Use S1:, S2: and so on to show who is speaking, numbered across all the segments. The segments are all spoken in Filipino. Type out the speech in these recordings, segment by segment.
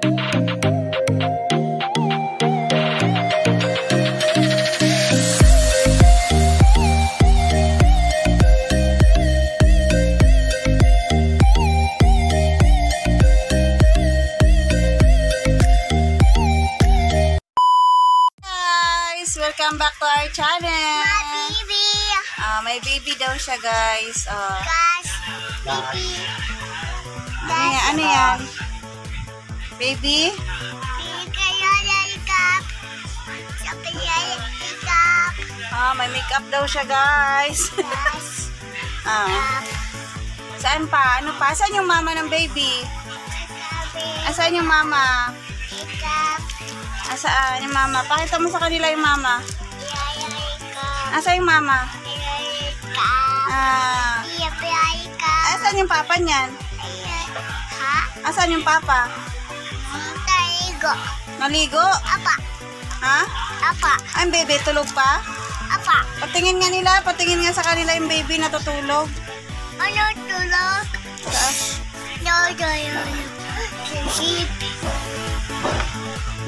S1: Welcome back to our channel.
S2: My baby.
S1: May baby daw siya, guys.
S2: Guys, baby.
S1: Ano yan? Baby? May makeup daw siya, guys. Saan pa? Ano pa? Saan yung mama ng baby? Saan yung mama? Asaan yung mama? Pakita mo sa kanila yung mama. Asa yung mama? Asan yung papa niyan? Asan yung papa?
S2: Naligo.
S1: Naligo?
S2: Apa.
S1: Ha?
S2: Apa.
S1: Ang baby tulog pa?
S2: Apa.
S1: Patingin nga nila, patingin nga sa kanila yung baby natutulog.
S2: Ano tulog? No.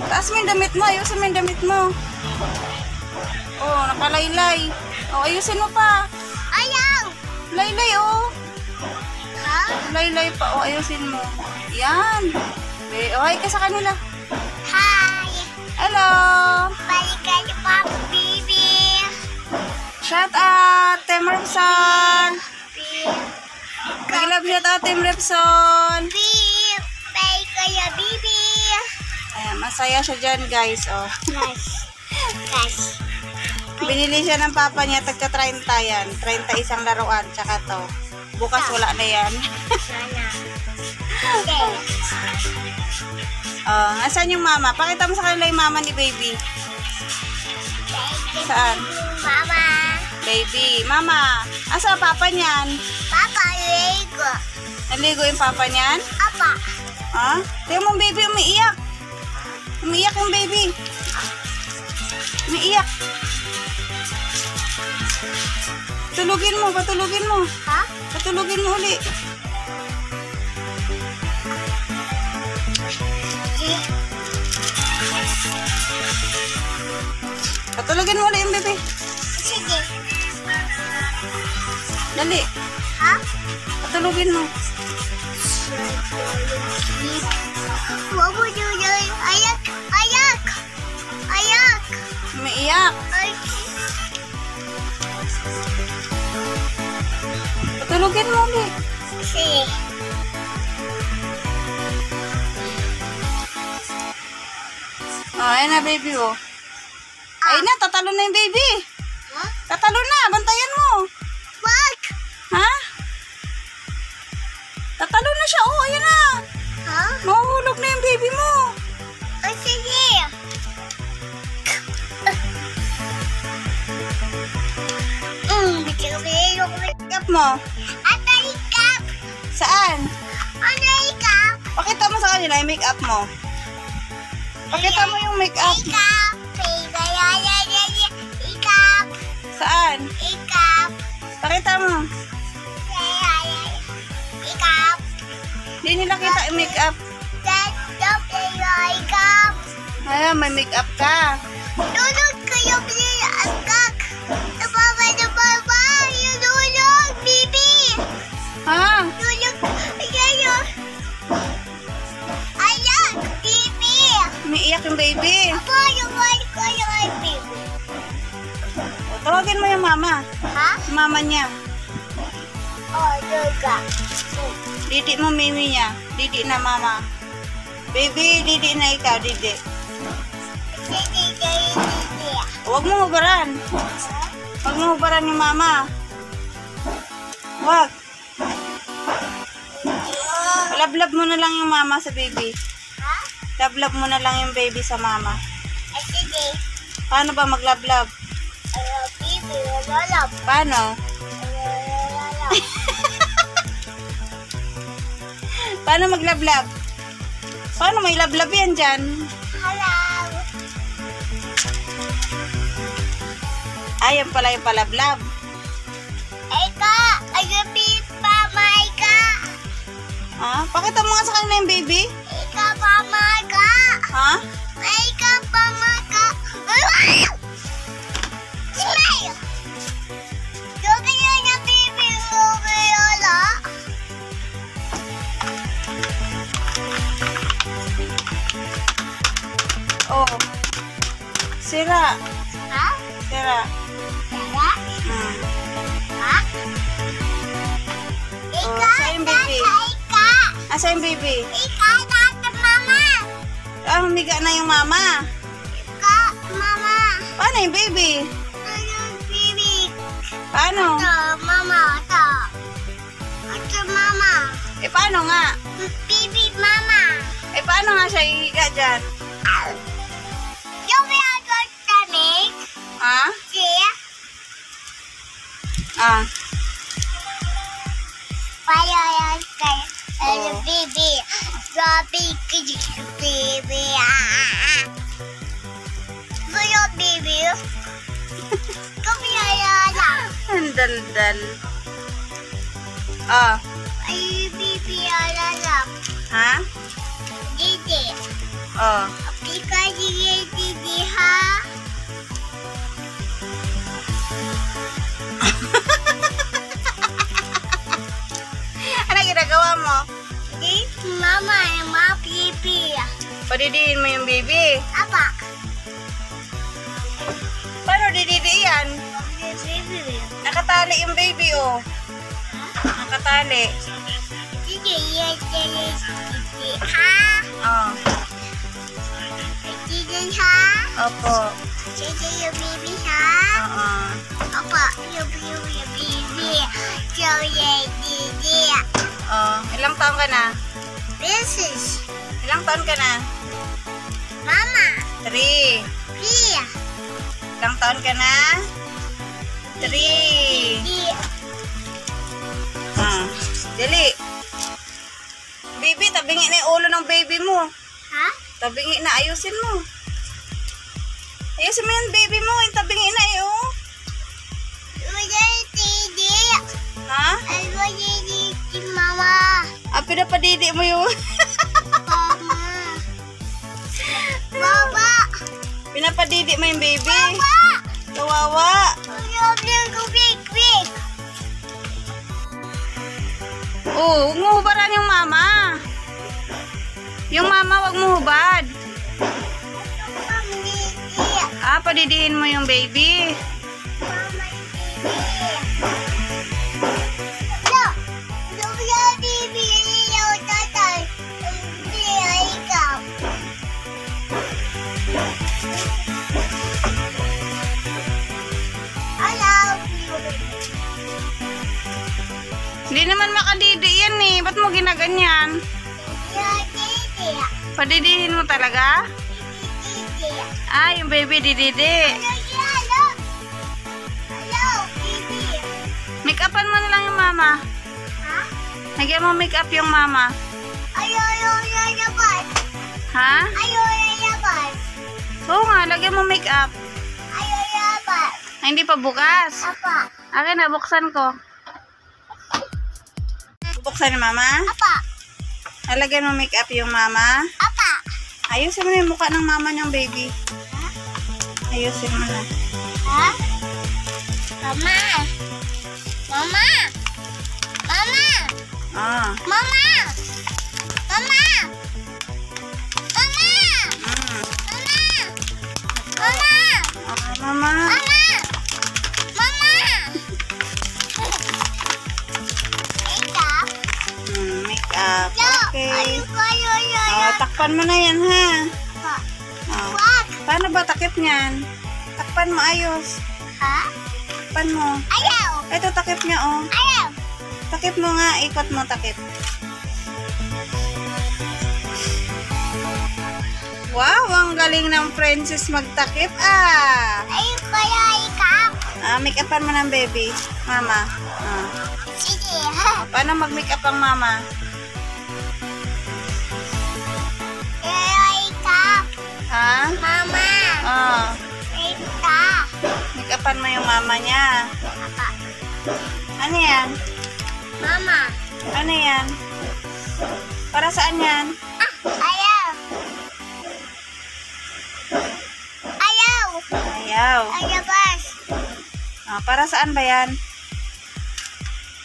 S1: Taas mo yung damit mo, ayusin mo yung damit mo. Oh, nakalaylay. Oh, ayusin mo pa.
S2: Ayaw!
S1: Laylay, oh.
S2: Ha?
S1: Laylay pa, oh, ayusin mo. Yan. Oh, hi ka sa kanila.
S2: Hi!
S1: Hello!
S2: Balikan niyo pa, baby!
S1: Shout out, Team Repson! Big love shout out, Team Repson!
S2: Balikan niyo, baby!
S1: Ayan, masaya siya dyan, guys, oh.
S2: Guys.
S1: Binili siya ng papa niya, tagka 30 yan. 30 isang laruan, tsaka to. Bukas wala na yan. Asan yung mama? Pakita mo sa kanila yung mama ni baby. Saan?
S2: Mama.
S1: Baby. Mama. Asa papa niyan?
S2: Papa, ligo.
S1: Naligo yung papa niyan?
S2: Apa.
S1: Ha? Tingnan mo baby, umiiyak. Umiiyak yung baby. Umiiyak. Patulugin mo, patulugin mo.
S2: Ha?
S1: Patulugin mo uli. Patulugin mo uli yung baby.
S2: Sige.
S1: Dali.
S2: Ha?
S1: Patulugin mo.
S2: Ayak. Ayak. Ayak.
S1: Umiiyak. Patulugin mo uli.
S2: Sige.
S1: Ayan na baby, oh. Ayun na, tatalo na yung baby.
S2: Ha?
S1: Tatalo na, bantayan mo.
S2: Wag.
S1: Ha? Tatalo na siya, oh, ayan na.
S2: Ha?
S1: Mahuhulog na yung baby mo.
S2: Sige.
S1: Makeup mo.
S2: Atalikap.
S1: Saan?
S2: Atalikap.
S1: Pakita mo sa kanila yung makeup mo. Pakita mo yung makeup.
S2: Ikap. Ikap.
S1: Saan?
S2: Ikap.
S1: Pakita mo.
S2: Ikap.
S1: Hindi nila kita yung makeup.
S2: Ikap.
S1: Ayan, may makeup ka.
S2: Tulog kayo, agak. Nababa. Tulog, baby.
S1: Ha?
S2: Tulog kayo. Ayak, baby.
S1: Umiiyak yung baby.
S2: Apa yung baby?
S1: Tawagin mo yung mama.
S2: Ha?
S1: Mama niya.
S2: Oh, duga.
S1: Didi mo mimi niya. Didi na mama. Baby, didi na ikaw, didi.
S2: Sige.
S1: Huwag mo hubaran. Huwag mo hubaran yung mama. Huwag. Lablab mo na lang yung mama sa baby.
S2: Ha?
S1: Lablab mo na lang yung baby sa mama.
S2: Sige.
S1: Paano ba maglablab?
S2: Baby, lalap.
S1: Paano? Paano maglablab? Paano may lablab yan dyan?
S2: Hello.
S1: Ayan pala yung palablab.
S2: Eka, agapit pa, Maika.
S1: Ha? Pakita mo nga sa kanila yung baby.
S2: Ika, Mama,
S1: Ha?
S2: Ika pamaka. Smile. Yogi na baby Lola.
S1: Oh. Sira.
S2: Ha?
S1: Sira.
S2: Tara.
S1: Hmm.
S2: Ha?
S1: Oh,
S2: Ika,
S1: sa'yo yung baby.
S2: Ika.
S1: Asa yung baby?
S2: Ika, tata, mama.
S1: Ah, humiga na yung mama.
S2: Ika, mama.
S1: Paano yung baby?
S2: Ano, baby?
S1: Paano?
S2: Ito, mama, ito. Ito, mama.
S1: Eh, paano nga?
S2: Baby, mama.
S1: Eh, paano nga siya ihiga dyan?
S2: Yung pinagod kami,
S1: Ha?
S2: si
S1: Ah.
S2: Payayan kayo. Ano,
S1: Oh.
S2: baby? Baby, baby. Kuya, baby. Kumiyayala.
S1: Ang daldal. Ah.
S2: Ay, baby, alala.
S1: Ha?
S2: Didi.
S1: Oh.
S2: Pika, didi, ha?
S1: Ano ginagawa mo?
S2: Di, mama, ma, baby.
S1: Padidiin mo yung baby.
S2: Apa?
S1: Paano dididiin?
S2: Baby.
S1: Nakatali yung baby, oh. Nakatali.
S2: Didi, didi, ha?
S1: Oh.
S2: Didi, ha?
S1: Opo.
S2: Didi, yung baby, ha?
S1: Oo.
S2: Apa, yung baby. So, yeah, didi.
S1: Oh. Ilang taon ka na?
S2: This is
S1: Ilang taon ka na?
S2: Mama.
S1: 3.
S2: Pia.
S1: Ilang taon ka na? 3.
S2: Didi.
S1: Ah. Dali. Baby, tabingin na yung ulo ng baby mo.
S2: Ha?
S1: Tabingin na, ayusin mo. Ayusin mo yung baby mo, yung tabingin na eh, oh.
S2: Wala, didi.
S1: Ha?
S2: Ay, wala, didi, mama.
S1: Ah, pinapadidi mo yung...
S2: Mama. Baba.
S1: Pinapadidi mo yung baby.
S2: Baba.
S1: Kawawa.
S2: Quick.
S1: Oh, huwag mo hubaran yung mama. Yung mama, huwag mo hubad. Ah, padidihin mo yung baby. Hindi naman makadidi yan eh. Ba't mo ginaganyan? Padidihin mo talaga? Ah, yung baby dididi. Make upan mo na lang yung mama. Lagyan mo make up yung mama. Ha? Oo nga, lagyan mo make up. Ay, hindi pa bukas. Akin na, buksan ko. Buksan ni mama. Lagyan mo make up yung mama. Ayusin mo na yung mukha ng mama niyang baby. Ayusin mo na.
S2: Mama.
S1: Ah.
S2: Mama! Mama! Mama!
S1: Mm.
S2: Mama!
S1: Okay, mama.
S2: Mama! Mama! Makeup?
S1: Make up.
S2: Yo!
S1: Okay.
S2: Yo!
S1: Oh, takpan mo na yan, ha? Oh.
S2: Wag!
S1: Paano ba takip niyan? Takpan mo ayos.
S2: Ha?
S1: Takpan mo.
S2: Ayaw!
S1: Ito, takip niya, oh.
S2: Ayaw!
S1: Takip mo nga. Ikot mo, takip. Wow, ang galing ng princess magtakip, ah.
S2: Ayaw kaya ikap?
S1: Ah, make upan mo ng baby. Mama. Ah.
S2: Sige.
S1: Paano mag-make up ang mama?
S2: Kaya ikap.
S1: Ha?
S2: Mama!
S1: Oh.
S2: Ika!
S1: Make upan mo yung mama niya.
S2: Apa?
S1: Ano yan?
S2: Mama!
S1: Ano yan? Para saan yan?
S2: Ayaw!
S1: Ayaw.
S2: Ayabas.
S1: Ah, para saan ba yan?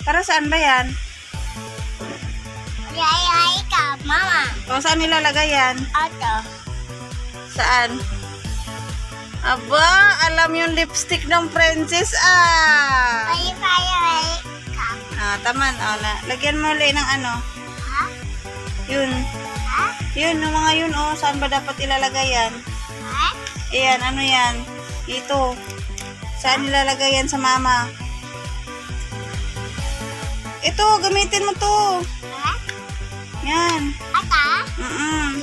S1: Para saan ba yan?
S2: Ay ka, mama.
S1: O, saan nilalagay yan?
S2: Ato.
S1: Saan? Aba, alam yung lipstick ng princess, ah.
S2: Ay ka.
S1: Ah, taman. O, lagyan mo ulit ng ano.
S2: Ha?
S1: Yun.
S2: Ha?
S1: Yun, yung mga yun, oh. Saan ba dapat ilalagay yan?
S2: Ha?
S1: Ayan, ano yan? Ito. Saan nilalagay yan sa mama? Ito, gamitin mo to.
S2: Ha?
S1: Yan.
S2: Ata?
S1: Mm-mm.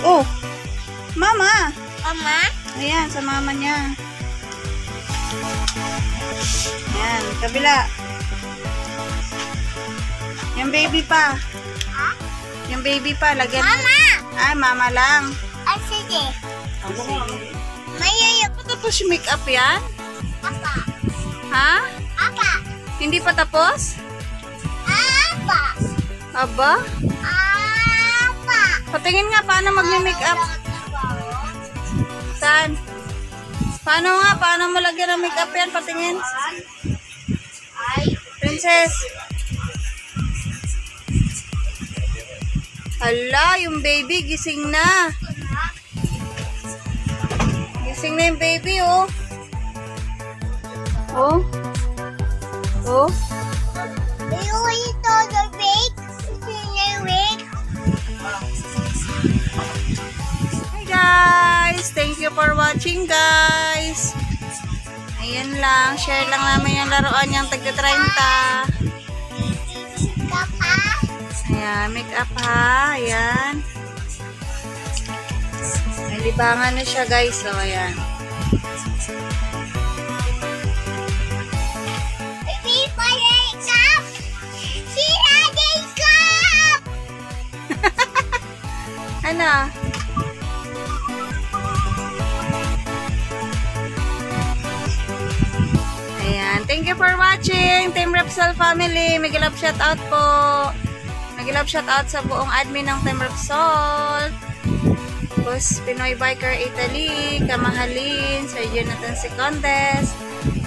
S1: Oh, mama.
S2: Mama?
S1: Ayan, sa mama niya. Ayan, kabila. Yung baby pa.
S2: Ha?
S1: Yung baby pa, lagyan mo.
S2: Mama!
S1: Ay, mama lang.
S2: Ay, sige.
S1: Oh, sige.
S2: Mayayap.
S1: Tapos yung make-up yan?
S2: Apa.
S1: Ha?
S2: Apa.
S1: Hindi pa tapos?
S2: Apa.
S1: Aba?
S2: Apa.
S1: Patingin nga, paano mag-make-up? Saan? Paano mo lagyan ng make-up yan? Patingin. Princess. Hala, yung baby gising na. Gising na yung baby, oh. Oh. Oh.
S2: You ito the bake? Wake?
S1: Hi guys! Thank you for watching, guys. Ayan lang. Share lang namin yung laruan niyang tagka-30.
S2: Kapa?
S1: Ayan, make up ha. Ayan. May libangan na siya, guys. So, ayan.
S2: Baby, pa-makeup! Sira makeup!
S1: Ano? Ayan. Thank you for watching, Team Repsol family. Mag-love shoutout po. Mag-love shoutout sa buong admin ng Team Repsol. Tapos, Pinoy Biker Italy, Kamahalin, Sir Jonathan Secondes,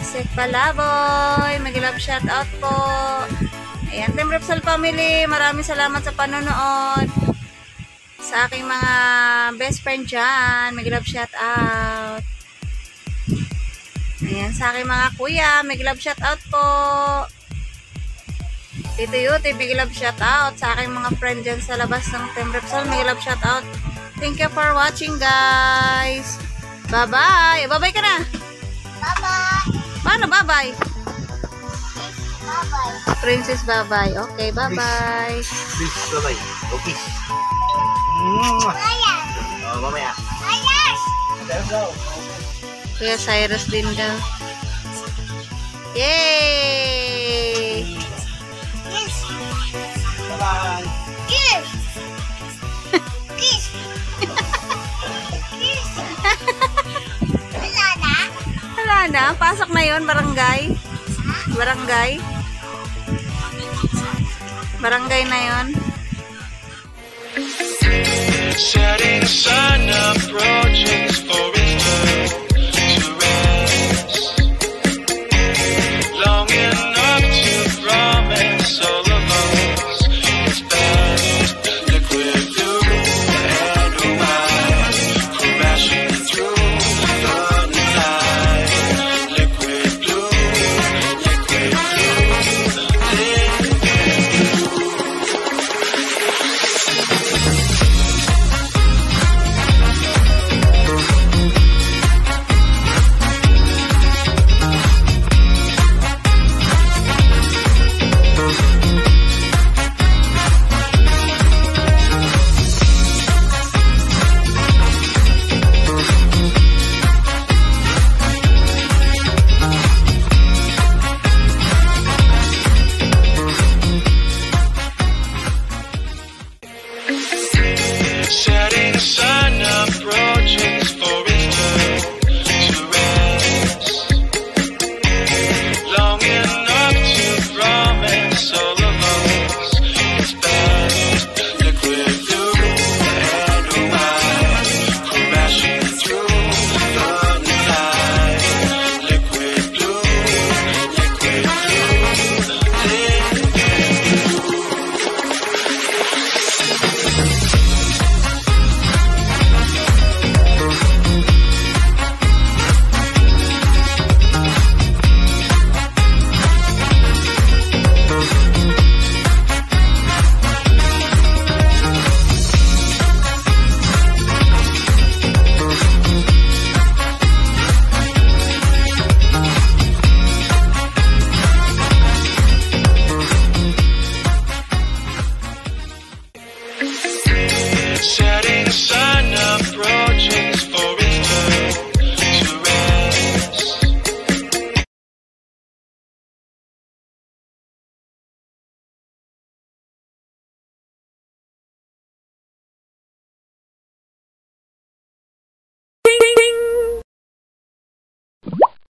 S1: Sek Palaboy. Mag-love shoutout po. Ayan, Team Repsol family. Maraming salamat sa panonood. Sa aking mga best friend dyan, mag-love shoutout. Ayan, sa aking mga kuya, mag-love shoutout po. Tito Yuti, mag-love shoutout. Sa aking mga friend dyan sa labas ng Team Repsol, mag-love shoutout. Thank you for watching, guys. Bye-bye. Bye-bye ka na.
S2: Bye-bye!
S1: Paano bye-bye?
S2: Bye-bye!
S1: Princess, bye-bye. Okay, bye-bye.
S3: Please, bye-bye. Okay.
S2: Ayan!
S3: Oh, mamaya.
S2: Ayan!
S1: Kuya Cyrus din daw. Yay!
S2: Kiss!
S3: Bye-bye.
S2: Kiss! Kiss! Kiss! Wala na?
S1: Wala na. Pasok na yon, barangay. Barangay. Barangay na yon.
S4: Setting sun approaches for